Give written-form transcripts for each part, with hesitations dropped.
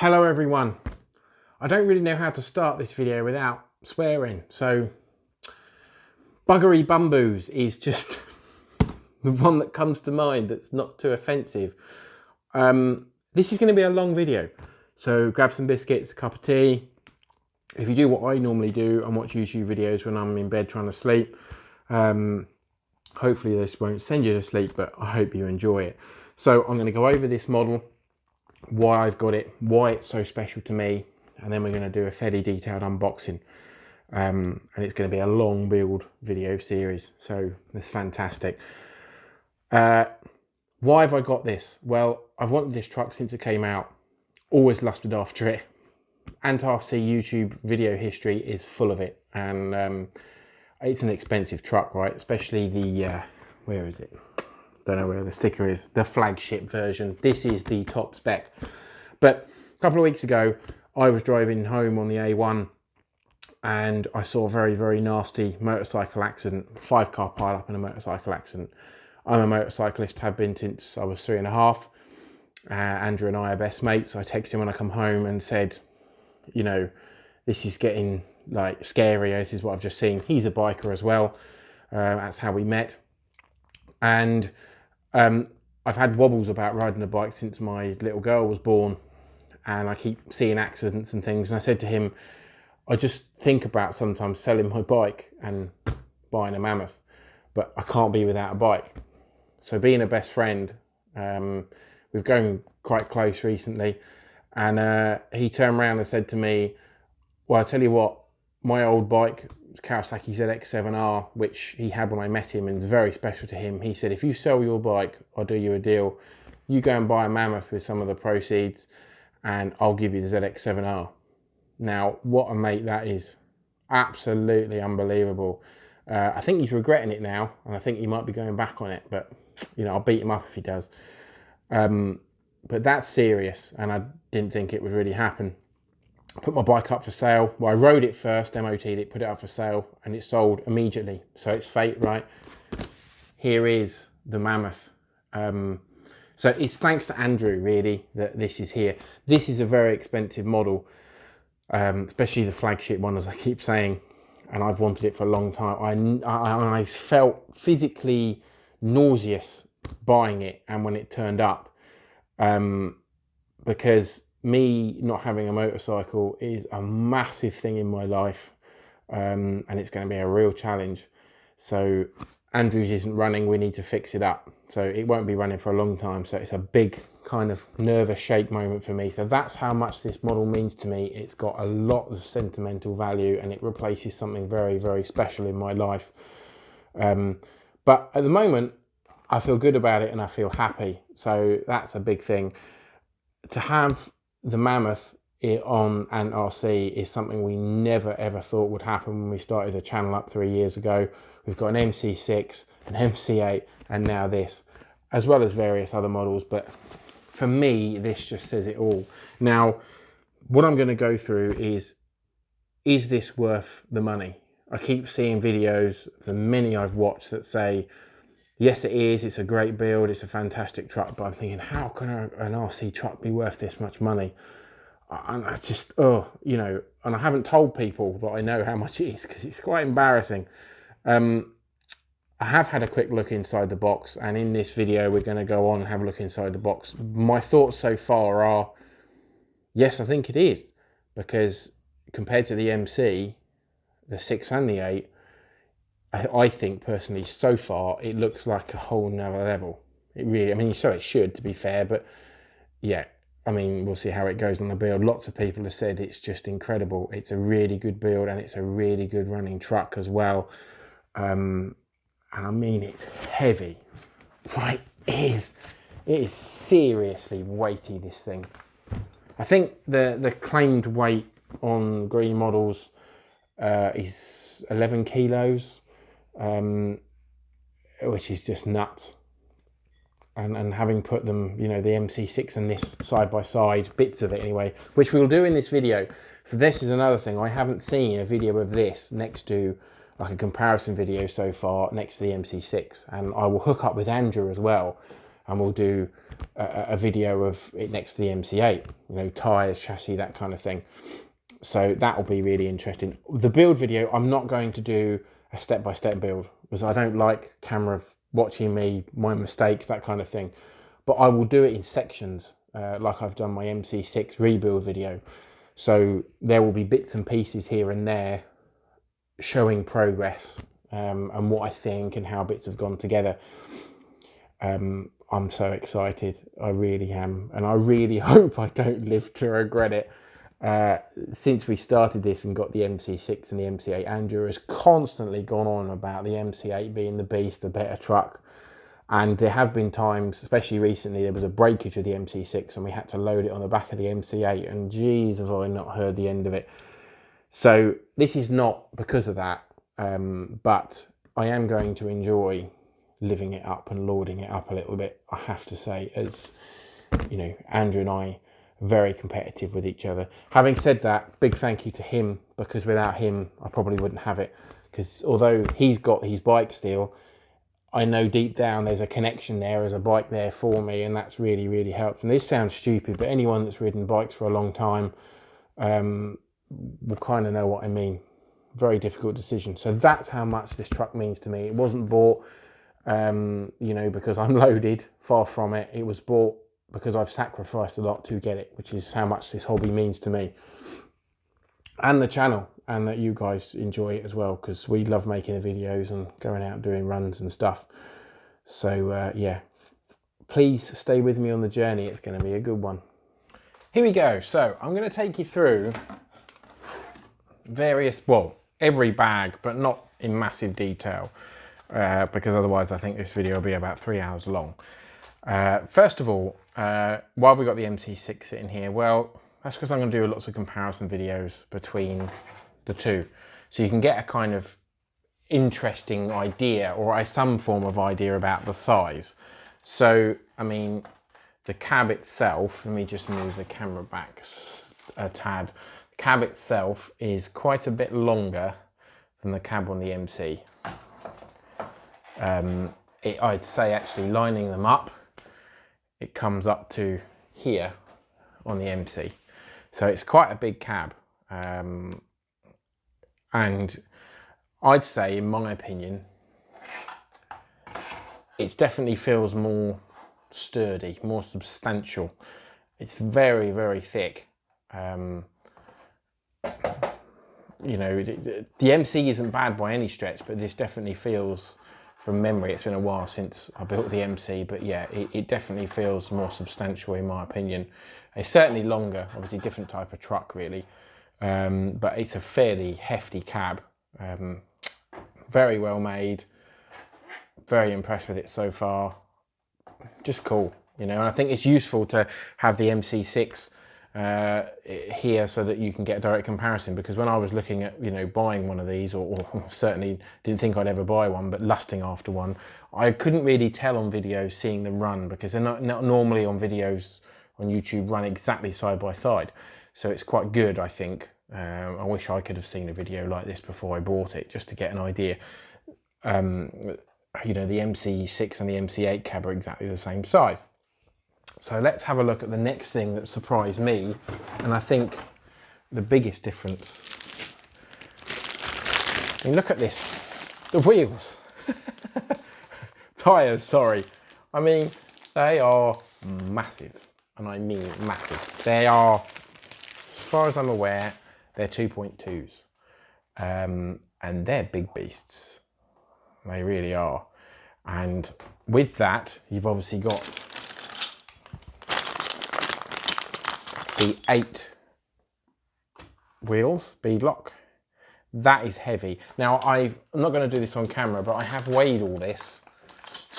Hello everyone. I don't really know how to start this video without swearing, so buggery bumboos is just the one that comes to mind that's not too offensive. This is going to be a long video, so grab some biscuits, a cup of tea. If you do what I normally do and watch YouTube videos when I'm in bed trying to sleep, hopefully this won't send you to sleep, but I hope you enjoy it. So I'm going to go over this model, why I've got it, why it's so special to me, and then we're going to do a fairly detailed unboxing. And it's going to be a long build video series, so it's fantastic. Why have I got this? Well, I've wanted this truck since it came out, always lusted after it. AntRC YouTube video history is full of it, and it's an expensive truck, right? Especially the, where is it? Don't know where the sticker is, the flagship version. This is the top spec. But a couple of weeks ago, I was driving home on the A1 and I saw a very, very nasty motorcycle accident, 5-car pile-up in a motorcycle accident. I'm a motorcyclist, have been since I was 3.5. Andrew and I are best mates. I texted him when I come home and said, you know, this is getting like scary. This is what I've just seen. He's a biker as well. That's how we met. And I've had wobbles about riding a bike since my little girl was born, and I keep seeing accidents and things. And I said to him, I just think about sometimes selling my bike and buying a Mammoth, but I can't be without a bike. So being a best friend, we've grown quite close recently, and he turned around and said to me, well, I tell you what, my old bike, Kawasaki ZX7R, which he had when I met him and is very special to him. He said, if you sell your bike, I'll do you a deal. You go and buy a Mammoth with some of the proceeds and I'll give you the ZX7R. Now, what a mate that is. Absolutely unbelievable. I think he's regretting it now, and I think he might be going back on it, but you know, I'll beat him up if he does. But that's serious, and I didn't think it would really happen. I put my bike up for sale. Well, I rode it first, MOT'd it, put it up for sale, and it sold immediately. So it's fate, right? Here is the Mammoth. So it's thanks to Andrew, really, that this is here. This is a very expensive model, especially the flagship one, as I keep saying, and I've wanted it for a long time. I felt physically nauseous buying it and when it turned up, because me not having a motorcycle is a massive thing in my life, and it's going to be a real challenge. So Andrew's isn't running, we need to fix it up, so it won't be running for a long time. So it's a big kind of nervous shake moment for me. So that's how much this model means to me. It's got a lot of sentimental value, and it replaces something very, very special in my life. But at the moment I feel good about it and I feel happy, so that's a big thing. To have the Mammoth on AntRC is something we never ever thought would happen when we started the channel up 3 years ago. We've got an MC6, an MC8, and now this, as well as various other models, but for me this just says it all. Now what I'm going to go through is this worth the money? I keep seeing videos, the many I've watched, that say yes it is, it's a great build, it's a fantastic truck, but I'm thinking, how can an RC truck be worth this much money? And I just, oh, you know, and I haven't told people that I know how much it is because it's quite embarrassing. I have had a quick look inside the box, and in this video we're going to go on and have a look inside the box. My thoughts so far are, yes, I think it is, because compared to the MC, the 6 and the 8, I think personally so far it looks like a whole nother level. It really, I mean, so it should, to be fair, but yeah, I mean, we'll see how it goes on the build. Lots of people have said it's just incredible. It's a really good build, and it's a really good running truck as well. And I mean, it's heavy, right? It is seriously weighty, this thing. I think the claimed weight on green models is 11 kilos. Which is just nuts, and having put them, you know, the MC6 and this side by side, bits of it anyway, which we'll do in this video. So this is another thing, I haven't seen a video of this next to like a comparison video so far next to the MC6, and I will hook up with Andrew as well and we'll do a video of it next to the MC8, you know, tyres, chassis, that kind of thing. So that will be really interesting. The build video, I'm not going to do a step-by-step build because I don't like camera watching me, my mistakes, that kind of thing. But I will do it in sections, like I've done my MC6 rebuild video. So there will be bits and pieces here and there showing progress and what I think and how bits have gone together. I'm so excited, I really am, and I really hope I don't live to regret it. Since we started this and got the MC6 and the MC8, Andrew has constantly gone on about the MC8 being the beast, the better truck. And there have been times, especially recently, there was a breakage of the MC6 and we had to load it on the back of the MC8, and geez, have I not heard the end of it. So this is not because of that, but I am going to enjoy living it up and lording it up a little bit, I have to say, as you know, Andrew and I are very competitive with each other. Having said that, big thank you to him, because without him I probably wouldn't have it, because although he's got his bike still, I know deep down there's a connection there, there's a bike there for me, and that's really, really helped. And this sounds stupid, but anyone that's ridden bikes for a long time will kind of know what I mean. Very difficult decision. So that's how much this truck means to me. It wasn't bought you know, because I'm loaded, far from it. It was bought because I've sacrificed a lot to get it, which is how much this hobby means to me and the channel, and that you guys enjoy it as well, because we love making the videos and going out doing runs and stuff. So yeah, please stay with me on the journey. It's going to be a good one. Here we go. So I'm going to take you through various, well, every bag, but not in massive detail, because otherwise I think this video will be about 3 hours long. First of all, why have we got the MC6 sitting here? Well, that's because I'm going to do lots of comparison videos between the two, so you can get a kind of interesting idea, or some form of idea about the size. So, I mean, the cab itself, let me just move the camera back a tad. The cab itself is quite a bit longer than the cab on the MC. I'd say actually lining them up, it comes up to here on the MC. So it's quite a big cab. And I'd say, in my opinion, it definitely feels more sturdy, more substantial. It's very, very thick. You know, the MC isn't bad by any stretch, but this definitely feels, from memory, it's been a while since I built the MC, but yeah, it definitely feels more substantial in my opinion. It's certainly longer, obviously different type of truck really, but it's a fairly hefty cab. Very well made, very impressed with it so far. Just cool, you know, and I think it's useful to have the MC6 here so that you can get a direct comparison, because when I was looking at, you know, buying one of these, or certainly didn't think I'd ever buy one, but lusting after one, I couldn't really tell on videos seeing them run, because they're not normally on videos on YouTube run exactly side by side. So it's quite good, I think. I wish I could have seen a video like this before I bought it, just to get an idea. You know, the MC6 and the MC8 cab are exactly the same size. So let's have a look at the next thing that surprised me, and I think the biggest difference. I mean, look at this, the wheels. Tyres, sorry. I mean, they are massive, and I mean massive. They are, as far as I'm aware, they're 2.2s, and they're big beasts. They really are. And with that, you've obviously got the 8 wheels, beadlock. That is heavy. Now, I'm not going to do this on camera, but I have weighed all this,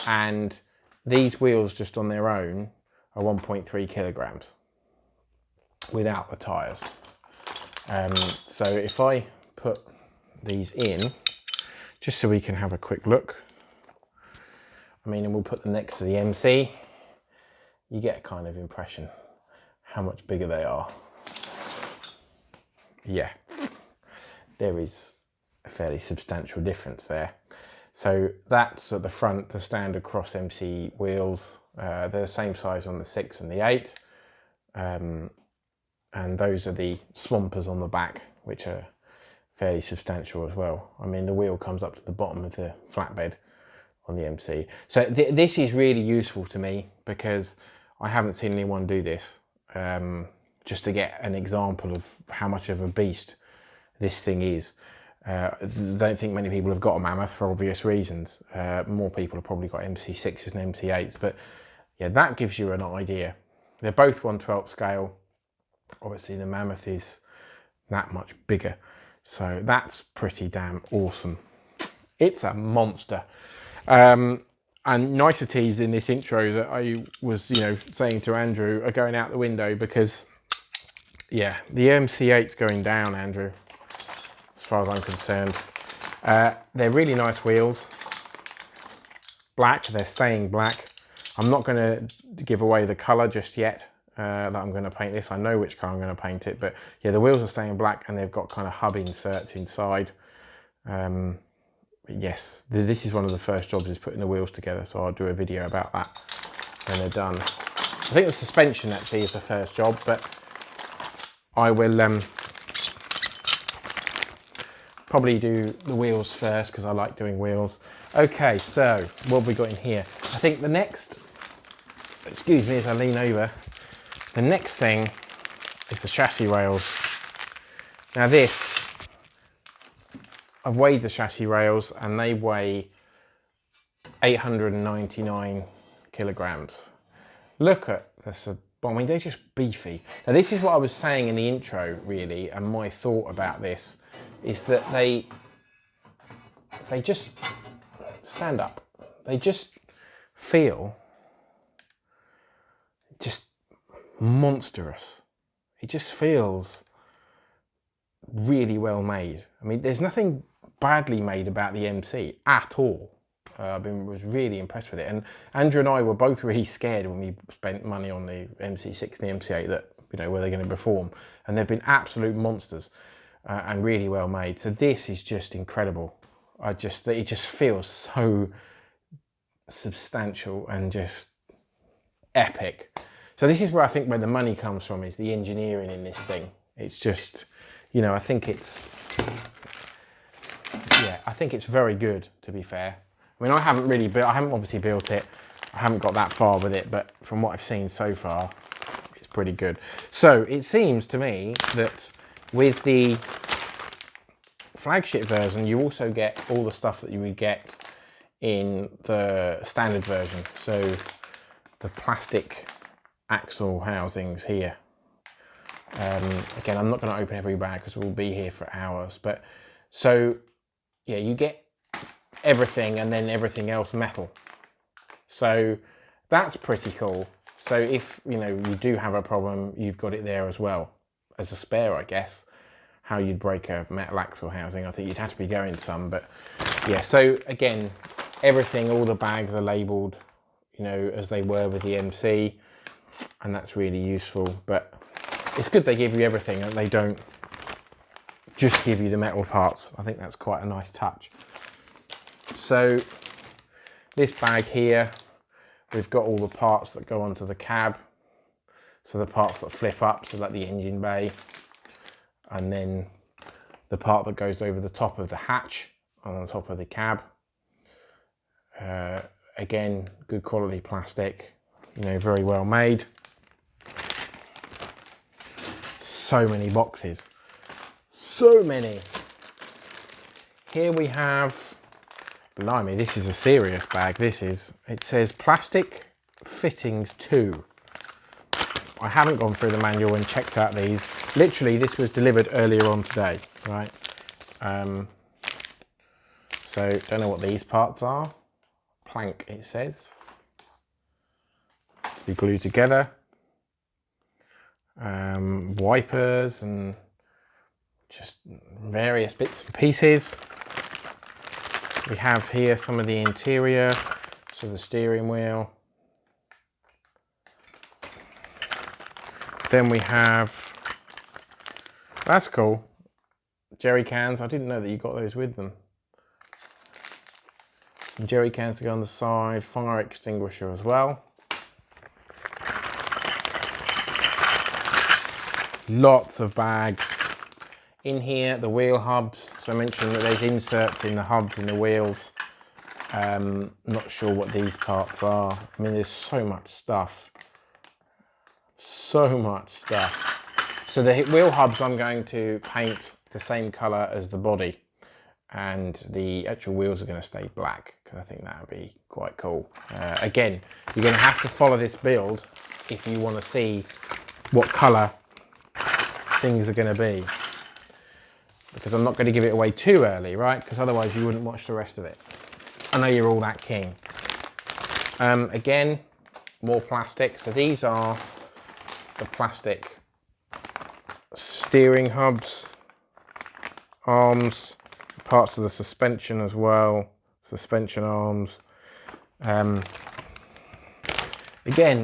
and these wheels just on their own are 1.3 kilograms without the tyres. So if I put these in, just so we can have a quick look, I mean, and we'll put them next to the MC, you get a kind of impression how much bigger they are. Yeah, there is a fairly substantial difference there. So that's at the front, the standard Cross MC wheels. They're the same size on the 6 and the 8. And those are the swampers on the back, which are fairly substantial as well. I mean, the wheel comes up to the bottom of the flatbed on the MC. So this is really useful to me because I haven't seen anyone do this, just to get an example of how much of a beast this thing is. I don't think many people have got a Mammoth for obvious reasons. More people have probably got MC6s and MC8s, but yeah, that gives you an idea. They're both 1/12 scale. Obviously the Mammoth is that much bigger. So that's pretty damn awesome. It's a monster. And niceties in this intro that I was, saying to Andrew are going out the window because, yeah, the MC8's going down, Andrew, as far as I'm concerned. They're really nice wheels. Black, they're staying black. I'm not going to give away the colour just yet that I'm going to paint this. I know which colour I'm going to paint it, but yeah, the wheels are staying black and they've got kind of hub inserts inside. Yes, this is one of the first jobs, is putting the wheels together, so I'll do a video about that when they're done. I think the suspension actually is the first job, but I will probably do the wheels first because I like doing wheels. Okay, so what have we got in here? I think the next, excuse me as I lean over, the next thing is the chassis rails. Now this, I've weighed the chassis rails and they weigh 899 kilograms. Look at this, I mean, they're just beefy. Now this is what I was saying in the intro really, and my thought about this is that they just stand up. They just feel just monstrous. It just feels really well made. I mean, there's nothing badly made about the MC at all. Was really impressed with it, and Andrew and I were both really scared when we spent money on the MC6 and the MC8 that, were they going to perform, and they've been absolute monsters and really well made. So this is just incredible. It just feels so substantial and just epic. So this is where I think where the money comes from, is the engineering in this thing. It's just, I think it's very good, to be fair. I mean, I haven't obviously built it. I haven't got that far with it, but from what I've seen so far, it's pretty good. So it seems to me that with the flagship version, you also get all the stuff that you would get in the standard version. So the plastic axle housings here. Again, I'm not going to open every bag because we'll be here for hours, but so yeah, you get everything and then everything else metal. So that's pretty cool. So if you do have a problem, you've got it there as well as a spare, I guess. How you'd break a metal axle housing, I think you'd have to be going some, but yeah. So again, everything, all the bags are labeled, as they were with the MC, and that's really useful. But it's good they give you everything and they don't just give you the metal parts. I think that's quite a nice touch. So this bag here, we've got all the parts that go onto the cab. So the parts that flip up, so like the engine bay, and then the part that goes over the top of the hatch on the top of the cab. Again, good quality plastic, very well made. So many boxes, so many. Here we have, blimey, this is a serious bag. It says plastic fittings 2. I haven't gone through the manual and checked out these. Literally, this was delivered earlier on today, right? So don't know what these parts are. Plank, it says, to be glued together. Wipers and just various bits and pieces. We have here some of the interior, so the steering wheel. Then we have, that's cool, jerry cans. I didn't know that you got those with them. Jerry cans to go on the side, fire extinguisher as well. Lots of bags. In here, the wheel hubs. So I mentioned that there's inserts in the hubs in the wheels. Not sure what these parts are. I mean, there's so much stuff. So much stuff. So the wheel hubs I'm going to paint the same colour as the body. And the actual wheels are going to stay black, because I think that would be quite cool. Again, you're going to have to follow this build if you want to see what colour things are going to be. Because I'm not going to give it away too early, right? Because otherwise you wouldn't watch the rest of it. I know you're all that keen. Again, more plastic. So these are the plastic steering hubs, arms, parts of the suspension as well, suspension arms. Again,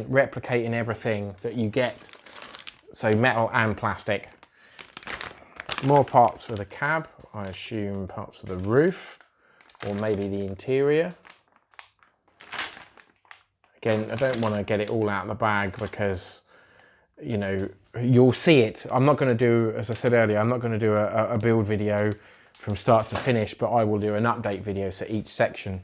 replicating everything that you get. So metal and plastic. More parts for the cab, I assume parts for the roof, or maybe the interior. Again, I don't want to get it all out of the bag because, you know, you'll see it. I'm not going to do, as I said earlier, I'm not going to do a build video from start to finish, but I will do an update video, so each section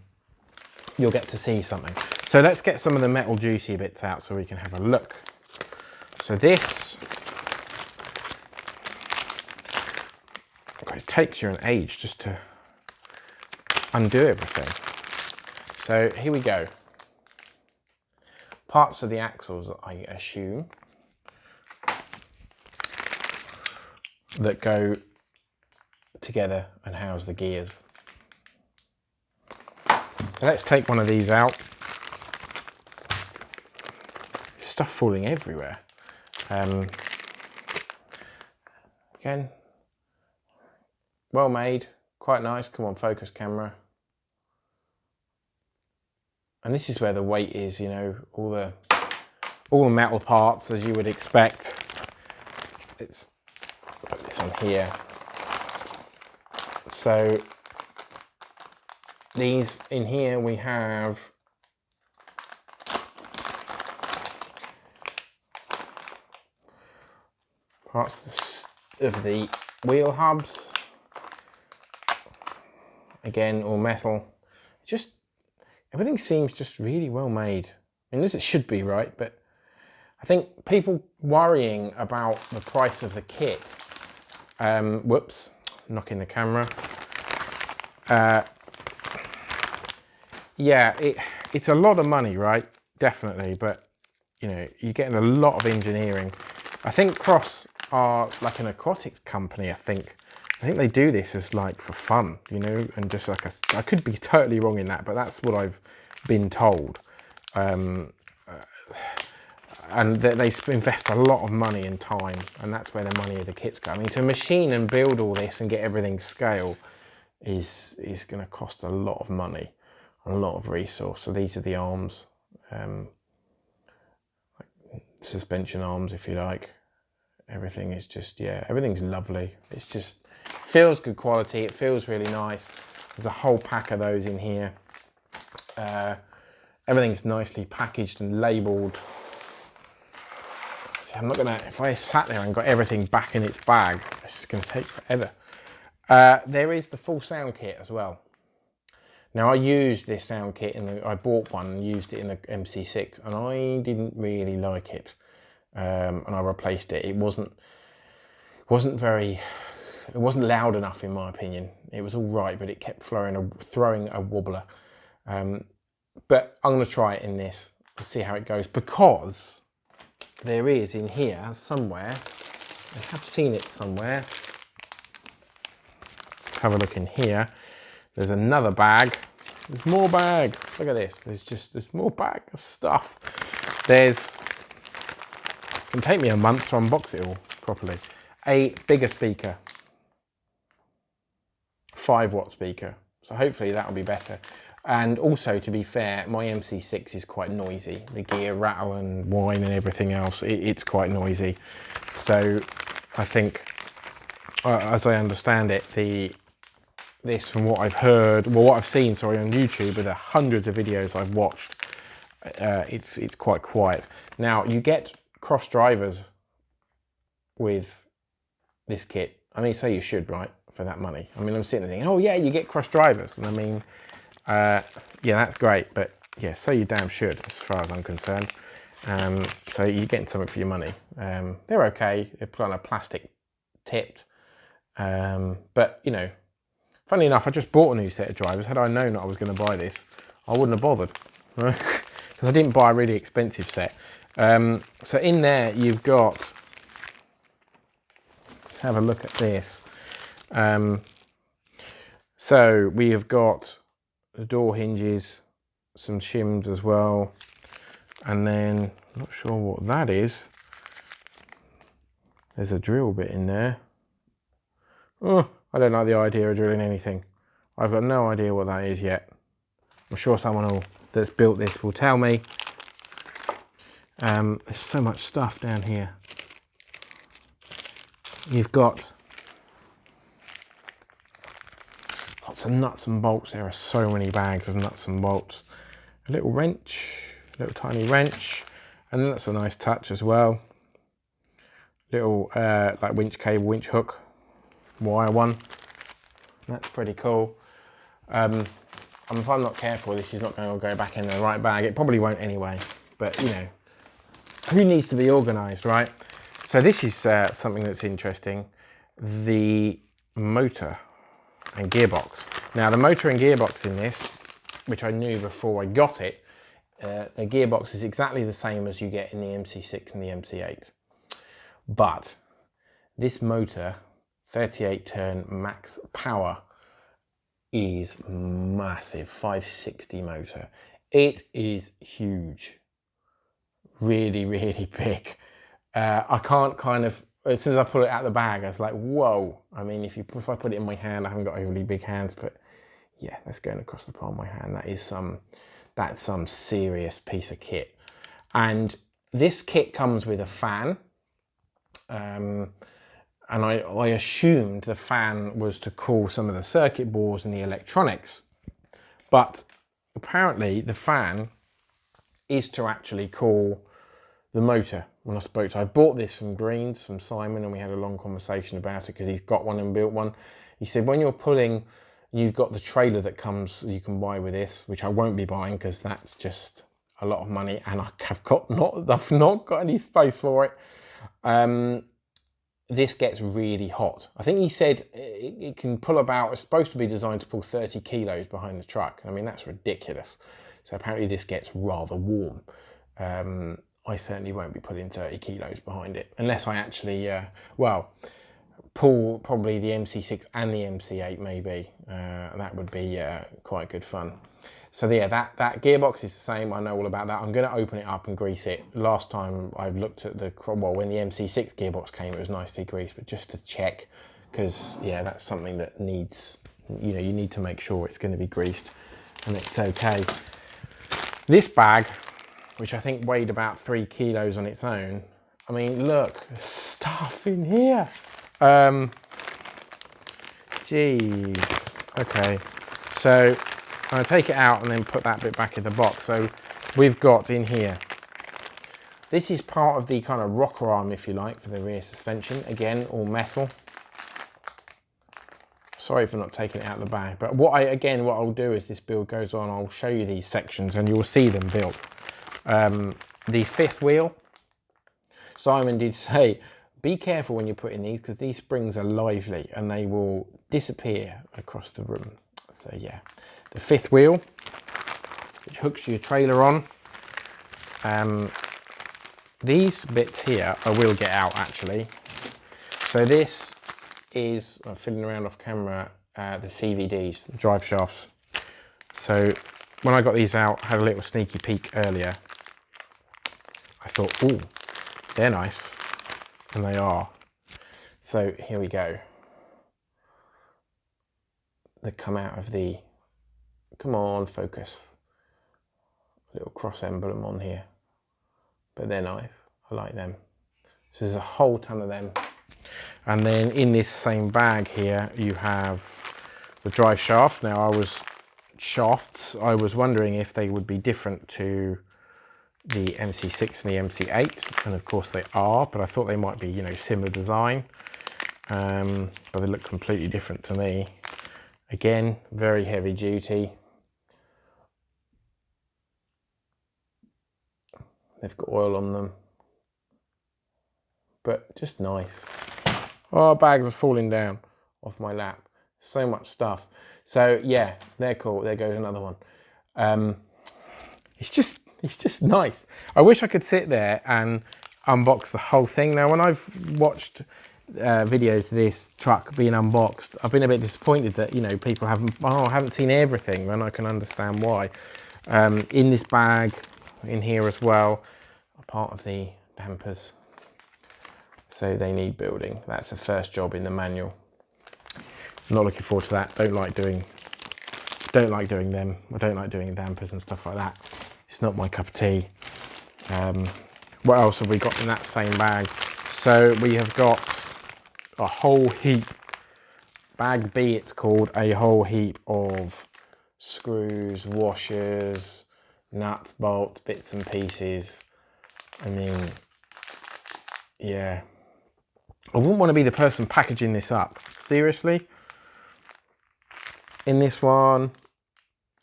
you'll get to see something. So let's get some of the metal juicy bits out so we can have a look. So this, it takes you an age just to undo everything. So here we go. Parts of the axles, I assume, that go together and house the gears. So let's take one of these out. Stuff falling everywhere. Again, well made, quite nice. Come on, focus camera. And this is where the weight is, you know, all the metal parts as you would expect. It's put this on here. So these in here we have parts of the wheel hubs. Again, all metal. Just everything seems just really well made. I mean, this it should be, right? But I think people worrying about the price of the kit. Whoops, knocking the camera. Yeah, it's a lot of money, right? Definitely, but you know, you're getting a lot of engineering. I think Cross are like an aquatics company, I think they do this as like for fun, you know, and just like I could be totally wrong in that, but that's what I've been told. And they invest a lot of money and time, and that's where the money of the kits go. I mean, to machine and build all this and get everything scale is going to cost a lot of money, a lot of resource. So these are the arms, like suspension arms, if you like. Everything is just, yeah, everything's lovely. It's just feels good quality. It feels really nice. There's a whole pack of those in here. Everything's nicely packaged and labelled. See, I'm not gonna, if I sat there and got everything back in its bag, it's just gonna take forever. There is the full sound kit as well. Now I used this sound kit I bought one and used it in the MC6, and I didn't really like it. And I replaced it. It wasn't loud enough in my opinion. It was all right, but it kept throwing a wobbler. But I'm going to try it in this to see how it goes, because there is in here somewhere, I have seen it somewhere. Have a look in here. There's another bag. There's more bags. Look at this. There's more bag of stuff. It can take me a month to unbox it all properly. A bigger speaker, 5-watt speaker. So hopefully that'll be better. And also, to be fair, my MC6 is quite noisy. The gear rattle and whine and everything else, it's quite noisy. So I think, as I understand it, the this from what I've heard, well, what I've seen, sorry, on YouTube, with the hundreds of videos I've watched, it's quite quiet. Now, you get cross drivers with this kit. I mean, so you should, right, for that money. I mean, I'm sitting there thinking, oh yeah, you get cross drivers. And I mean, yeah, that's great, but yeah, so you damn should, as far as I'm concerned. So you're getting something for your money. They're okay, they're kind of plastic tipped. But, you know, funnily enough, I just bought a new set of drivers. Had I known that I was going to buy this, I wouldn't have bothered, right? Because I didn't buy a really expensive set. So in there, you've got, let's have a look at this. So we have got the door hinges, some shims as well, and then, not sure what that is. There's a drill bit in there. Oh, I don't like the idea of drilling anything. I've got no idea what that is yet. I'm sure someone that's built this will tell me. There's so much stuff down here. You've got lots of nuts and bolts. There are so many bags of nuts and bolts. A little wrench, a little tiny wrench, and that's a nice touch as well. Little like winch cable, winch hook, wire one. That's pretty cool. If I'm not careful, this is not going to go back in the right bag. It probably won't anyway, but you know, who needs to be organised, right? So this is something that's interesting, the motor and gearbox. Now the motor and gearbox in this, which I knew before I got it, the gearbox is exactly the same as you get in the MC6 and the MC8. But this motor, 38 turn max power, is massive, 560 motor. It is huge, really, really big. I can't kind of, as soon as I pull it out of the bag, I was like, whoa. I mean, if I put it in my hand, I haven't got overly big hands, but yeah, that's going across the palm of my hand. That's some serious piece of kit. And this kit comes with a fan. And I assumed the fan was to cool some of the circuit boards and the electronics, but apparently the fan is to actually cool the motor. When I bought this from Greens, from Simon, and we had a long conversation about it because he's got one and built one. He said when you're pulling, you've got the trailer that comes, you can buy with this, which I won't be buying because that's just a lot of money, and I've not got any space for it. This gets really hot. I think he said it can pull about, it's supposed to be designed to pull 30 kilos behind the truck. I mean, that's ridiculous. So apparently this gets rather warm. I certainly won't be putting 30 kilos behind it unless I actually, pull probably the MC6 and the MC8 maybe. That would be quite good fun. So yeah, that gearbox is the same. I know all about that. I'm going to open it up and grease it. Last time I've looked at when the MC6 gearbox came, it was nicely greased, but just to check, because yeah, that's something that needs, you need to make sure it's going to be greased and it's okay. This bag, which I think weighed about 3 kilos on its own. I mean, look, stuff in here. Geez. Okay, so I'm going to take it out and then put that bit back in the box. So we've got in here, this is part of the kind of rocker arm, if you like, for the rear suspension. Again, all metal. Sorry for not taking it out of the bag, but what I'll do as this build goes on, I'll show you these sections and you'll see them built. The fifth wheel, Simon did say, be careful when you're putting these because these springs are lively and they will disappear across the room. So yeah, the fifth wheel, which hooks your trailer on. These bits here I will get out actually. So this is, I'm fiddling around off camera, the CVDs, the drive shafts. So when I got these out, I had a little sneaky peek earlier. I thought, ooh, they're nice, and they are. So here we go. They come out of the, come on, focus. Little cross emblem on here, but they're nice, I like them. So there's a whole ton of them. And then in this same bag here, you have the drive shaft. Now I was wondering if they would be different to the MC6 and the MC8, and of course they are, but I thought they might be, you know, similar design, but they look completely different to me. Again, very heavy duty. They've got oil on them, but just nice. Oh, bags are falling down off my lap. So much stuff. So yeah, they're cool. There goes another one. It's just nice. I wish I could sit there and unbox the whole thing. Now, when I've watched videos of this truck being unboxed, I've been a bit disappointed that, you know, people haven't seen everything, and I can understand why. In this bag, in here as well, are part of the dampers. So they need building. That's the first job in the manual. I'm not looking forward to that. Don't like doing them. I don't like doing dampers and stuff like that. It's not my cup of tea. What else have we got in that same bag? So we have got a whole heap, bag B it's called, a whole heap of screws, washers, nuts, bolts, bits and pieces. I mean, yeah. I wouldn't want to be the person packaging this up. Seriously. In this one,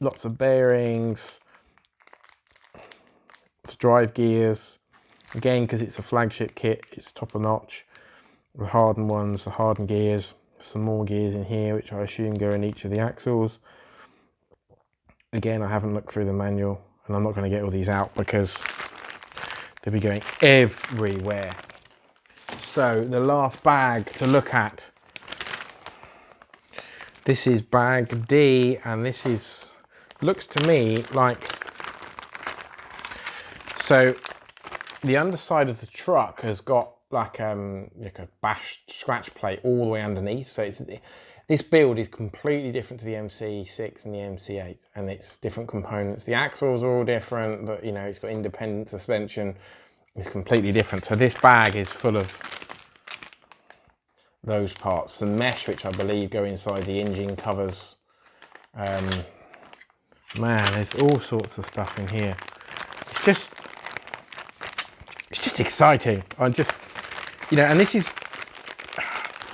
lots of bearings, to drive gears. Again, because it's a flagship kit, it's top of notch. The hardened ones, the hardened gears. Some more gears in here, which I assume go in each of the axles. Again, I haven't looked through the manual, and I'm not going to get all these out because they'll be going everywhere. So the last bag to look at, this is bag D, and this is, looks to me like, so the underside of the truck has got like a bashed scratch plate all the way underneath. So this build is completely different to the MC6 and the MC8, and it's different components. The axles are all different, but you know, it's got independent suspension. It's completely different. So this bag is full of those parts. Some mesh, which I believe go inside the engine covers. Man, there's all sorts of stuff in here. It's just exciting. You know, and this is,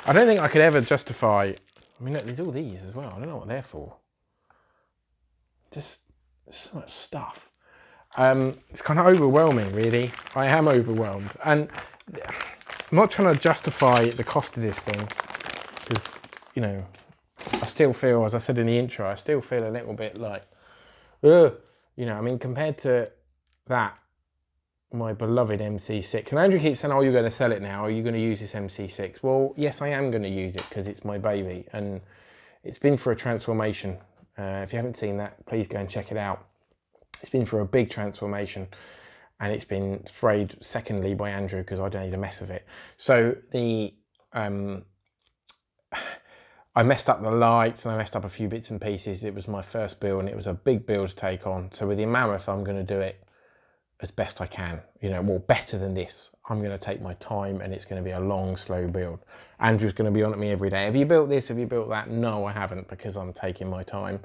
I don't think I could ever justify, I mean, look, there's all these as well. I don't know what they're for. Just so much stuff. It's kind of overwhelming, really. I am overwhelmed. And I'm not trying to justify the cost of this thing, because, you know, I still feel, as I said in the intro, I still feel a little bit like, ugh, you know, I mean, compared to that, my beloved MC6. And Andrew keeps saying, oh, you're going to sell it now. Are you going to use this MC6? Well, yes, I am going to use it because it's my baby. And it's been for a transformation. If you haven't seen that, please go and check it out. It's been for a big transformation. And it's been sprayed secondly by Andrew because I don't need a mess of it. So I messed up the lights and I messed up a few bits and pieces. It was my first build and it was a big build to take on. So with the Mammoth, I'm going to do it as best I can, you know, well, better than this. I'm going to take my time and it's going to be a long, slow build. Andrew's going to be on at me every day. Have you built this? Have you built that? No, I haven't, because I'm taking my time.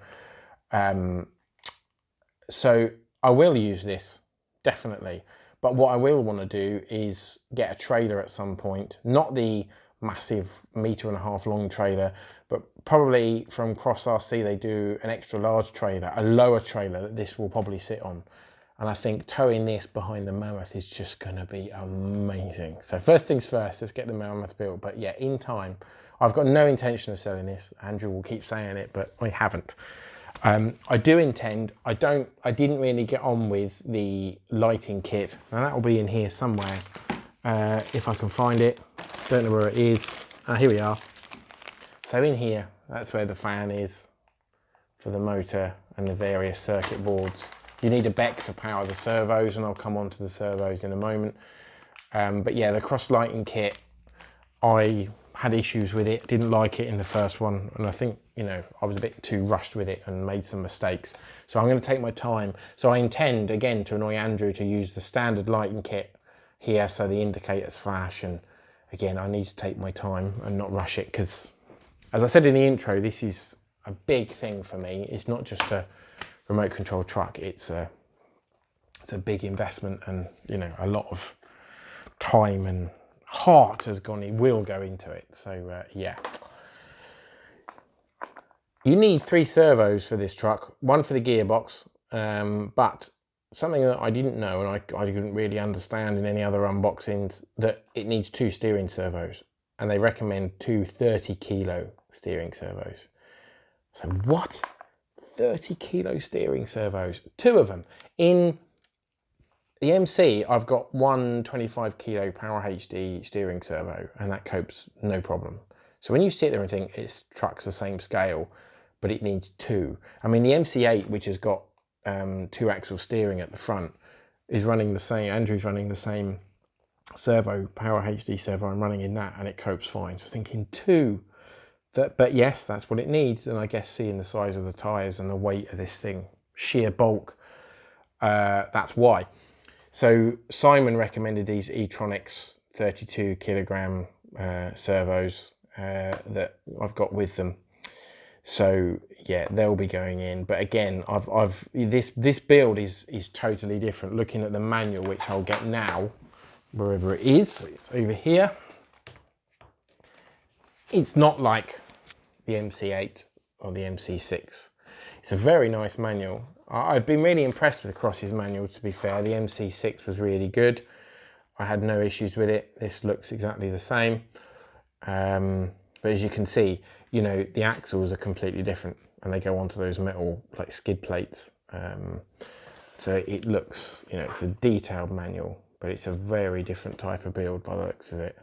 So I will use this, definitely. But what I will want to do is get a trailer at some point, not the massive 1.5 meter long trailer, but probably from Cross RC, they do an extra large trailer, a lower trailer that this will probably sit on. And I think towing this behind the Mammoth is just going to be amazing. So first things first, let's get the Mammoth built. But yeah, in time, I've got no intention of selling this. Andrew will keep saying it, but I haven't. I do intend, I didn't really get on with the lighting kit. Now that will be in here somewhere, if I can find it. Don't know where it is. Here we are. So in here, that's where the fan is for the motor and the various circuit boards. You need a BEC to power the servos, and I'll come on to the servos in a moment. But yeah, the cross lighting kit, I had issues with it, didn't like it in the first one, and I think, you know, I was a bit too rushed with it and made some mistakes. So I'm going to take my time. So I intend, again, to annoy Andrew, to use the standard lighting kit here so the indicators flash, and again, I need to take my time and not rush it, because as I said in the intro, this is a big thing for me. It's not just a remote control truck. It's a big investment, and you know, a lot of time and heart will go into it. So yeah. You need 3 servos for this truck, one for the gearbox, but something that I didn't know and I didn't really understand in any other unboxings, that it needs 2 steering servos, and they recommend 2 30-kilo steering servos. So what? 30-kilo steering servos, 2 of them. In the MC, I've got one 25-kilo Power HD steering servo, and that copes no problem. So when you sit there and think it's truck's the same scale, but it needs 2. I mean, the MC8, which has got 2-axle steering at the front, is running the same. Andrew's running the same servo, Power HD servo. I'm running in that, and it copes fine. So thinking 2. But yes, that's what it needs. And I guess seeing the size of the tyres and the weight of this thing, sheer bulk, that's why. So Simon recommended these e-tronics 32 kilogram servos that I've got with them. So yeah, they'll be going in. But again, this build is totally different. Looking at the manual, which I'll get now, wherever it is, it's over here. It's not like the MC8 or the MC6. It's a very nice manual. I've been really impressed with the Cross's manual, to be fair. The MC6 was really good. I had no issues with it. This looks exactly the same. But as you can see, you know, the axles are completely different, and they go onto those metal like skid plates. So it looks, you know, it's a detailed manual, but it's a very different type of build by the looks of it.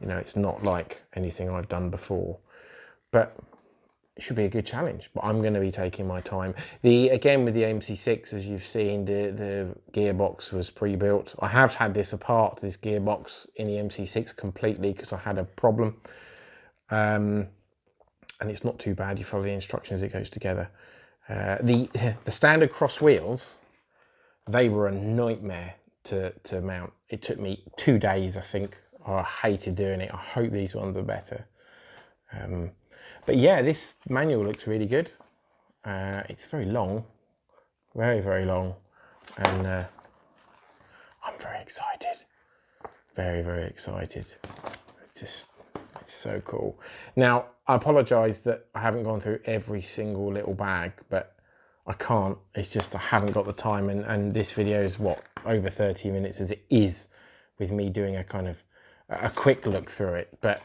You know, it's not like anything I've done before, but it should be a good challenge. But I'm going to be taking my time. Again, with the MC6, as you've seen, the gearbox was pre-built. I have had this apart, this gearbox in the MC6 completely, because I had a problem. And it's not too bad. You follow the instructions, it goes together. The standard Cross wheels, they were a nightmare to mount. It took me 2 days, I think. Oh, I hated doing it. I hope these ones are better. But yeah, this manual looks really good. It's very long, very, very long. And I'm very excited. Very, very excited. It's so cool. Now, I apologise that I haven't gone through every single little bag, but I can't. It's just I haven't got the time. And this video is, what, over 30 minutes as it is, with me doing a kind of a quick look through it. But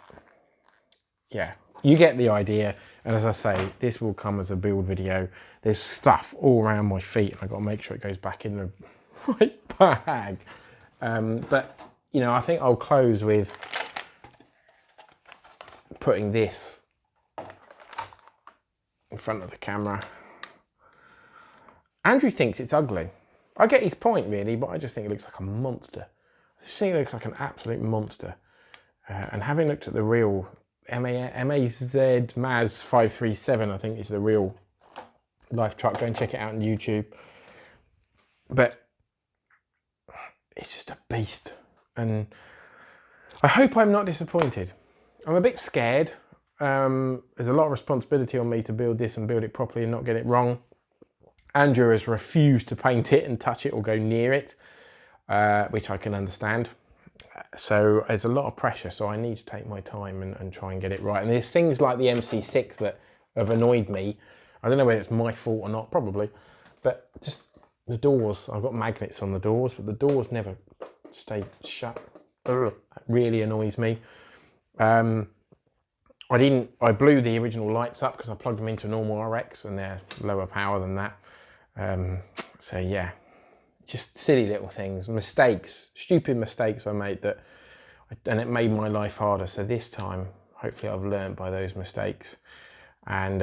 yeah, you get the idea. And as I say, this will come as a build video. There's stuff all around my feet, and I've got to make sure it goes back in the right bag. But, you know, I think I'll close with putting this in front of the camera. Andrew thinks it's ugly. I get his point, really, but I just think it looks like a monster. I just think it looks like an absolute monster. And having looked at the real MAZ Maz 537, I think is the real life truck. Go and check it out on YouTube. But it's just a beast. And I hope I'm not disappointed. I'm a bit scared. There's a lot of responsibility on me to build this and build it properly and not get it wrong. Andrew has refused to paint it and touch it or go near it, which I can understand. So there's a lot of pressure, so I need to take my time and try and get it right. And there's things like the MC6 that have annoyed me. I don't know whether it's my fault or not, probably, but just the doors. I've got magnets on the doors, but the doors never stay shut. That really annoys me. I blew the original lights up because I plugged them into a normal RX, and they're lower power than that. So yeah, just silly little things, mistakes, stupid mistakes I made and it made my life harder. So this time, hopefully I've learned by those mistakes. And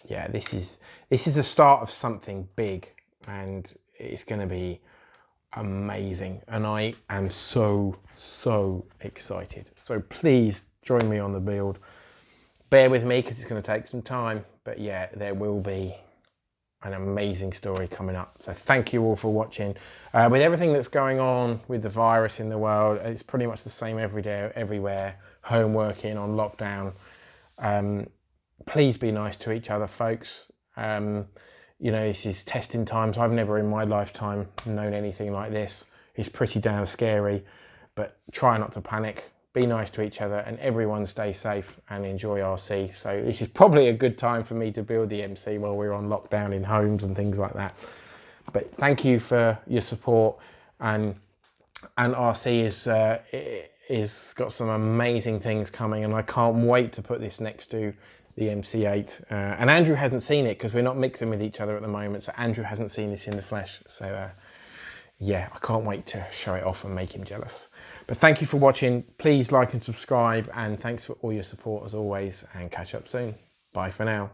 yeah, this is the start of something big, and it's going to be amazing. And I am so excited. So please join me on the build. Bear with me because it's going to take some time, but yeah, there will be an amazing story coming up. So thank you all for watching. With everything that's going on with the virus in the world, it's pretty much the same every day, everywhere. Home working, on lockdown. Please be nice to each other, folks. You know, this is testing times. I've never in my lifetime known anything like this. It's pretty damn scary, but try not to panic. Be nice to each other, and everyone stay safe and enjoy RC. So this is probably a good time for me to build the MC while we're on lockdown in homes and things like that. But thank you for your support, and AntRC is got some amazing things coming, and I can't wait to put this next to the MC8. And Andrew hasn't seen it because we're not mixing with each other at the moment, so Andrew hasn't seen this in the flesh. So yeah, I can't wait to show it off and make him jealous. But thank you for watching. Please like and subscribe, and thanks for all your support as always, and catch up soon. Bye for now.